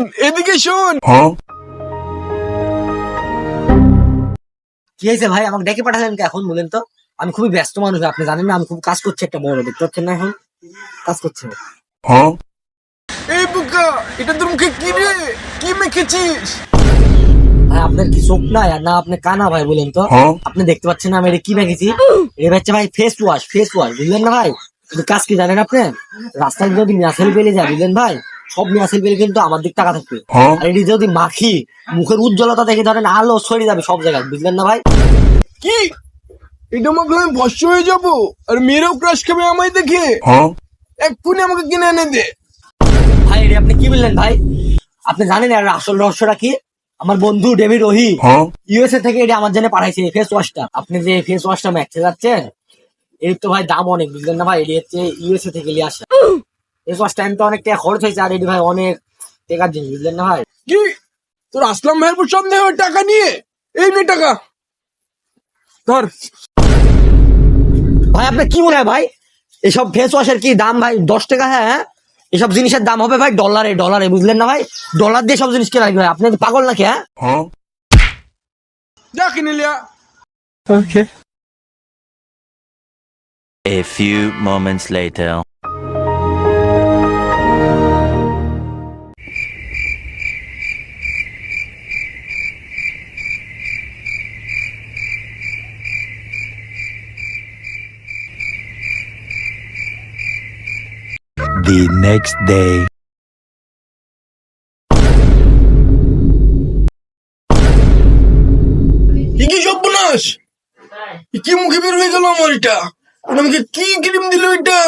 শোন, এদিকে শোন। কি হয়েছে ভাই, আমাকে ডেকে পাঠালেন কে এখন বলেন তো? আমি খুবই ব্যস্ত মানুষ, আপনি জানেন না, আমি খুব কাজ করছি একটা বড়, দেখতে পাচ্ছেন না এখন কাজ করছে। এই বুকা, এটা তোর মুখে কি রে? কি মেখেছিস? ভাই আপনার কি চোখ নাই আর না আপনি কানা ভাই বলেন তো? আপনি দেখতে পাচ্ছেন না আমি এটা কি মেখেছি? এটা হচ্ছে ভাই ফেস ওয়াশ, ফেস ওয়াশ, বুঝলেন না ভাই? কিন্তু কাজ কি জানেন আপনি? রাস্তায় যদি মিয়াসেল পেলে যায় বুঝলেন ভাই, সব মিয়াসেল পেলে কিন্তু আমার দিক টাকা থাকবে। আর এটি যদি মাখি, মুখের উজ্জ্বলতা দেখে ধরেন আলো ছড়িয়ে যাবে সব জায়গায়, বুঝলেন না ভাই? কি? এটা মাখলে আমি ভস্য হয়ে যাবো, আর মেয়েরাও ক্রাশ খাবে আমায় দেখে। এক্ষুনি আমাকে কিনে এনে দে। ভাই এটা আপনি কি বললেন ভাই? আপনি জানেন এর আসল রহস্যটা কি? আমার বন্ধু ডেভিড ওহি ইউএসএ থেকে এটা আমার জন্য পাঠাইছে ফেস ওয়াশটা। আপনি যে ফেস ওয়াশটা মাখতে যাচ্ছেন এর তো ভাই দাম অনেক, বুঝলেন না ভাই? এটি হচ্ছে ইউএসএ থেকে নিয়ে আসা ফেস ওয়াশ, টাইম তো অনেক টাকা খরচ হয়েছে, আর এটি ভাই অনেক টাকার জিনিস, বুঝলেন না ভাই? কি? তোর আসলাম ভাইয়ের উপর সন্দেহ হয় টাকা নিয়ে? এই নে টাকা ধর। ভাই আপনার কি মনে হয় ভাই, এসব ফেস ওয়াশের কি দাম ভাই 10 টাকা? হ্যাঁ, এসব জিনিসের দাম হবে ভাই ডলারে ডলারে, বুঝলেন না ভাই? ডলার দিয়ে সব জিনিস কেনা ভাই, আপনি কি পাগল নাকি? হ্যাঁ, যা কিনে লিয়া। A few moments later. The next day. কি সর্বনাশ! কি মুখে বের হয়ে গেল আমার? এটা আমাকে কি ক্রিম দিল এটা?